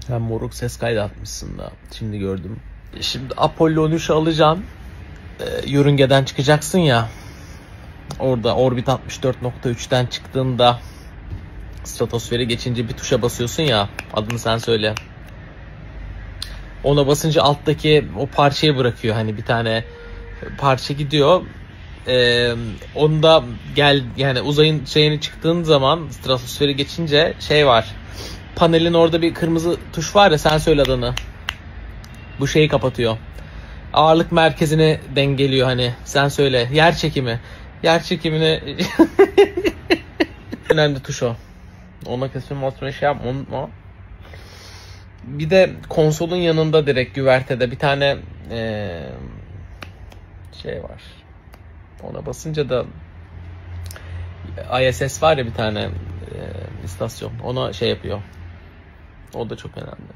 Sen moruk ses kaydı atmışsın da. Şimdi gördüm. Şimdi Apollo 13'ü alacaksın. Yörüngeden çıkacaksın ya. Orada orbit 64.3'ten çıktığında stratosferi geçince bir tuşa basıyorsun ya. Adını sen söyle. Ona basınca alttaki o parçayı bırakıyor. Hani bir tane parça gidiyor. Onda gel yani uzayın şeyini çıktığın zaman stratosferi geçince şey var. Panelin orada bir kırmızı tuş var ya, sen söyle adını. Bu şeyi kapatıyor. Ağırlık merkezini dengeliyor hani. Sen söyle. Yer çekimi. Yer çekimini önemli tuş o. Ona kesin motorunu şey yapma, unutma. Bir de konsolun yanında direkt güvertede bir tane şey var. Ona basınca da ISS var ya bir tane istasyon. Ona şey yapıyor. O da çok önemli.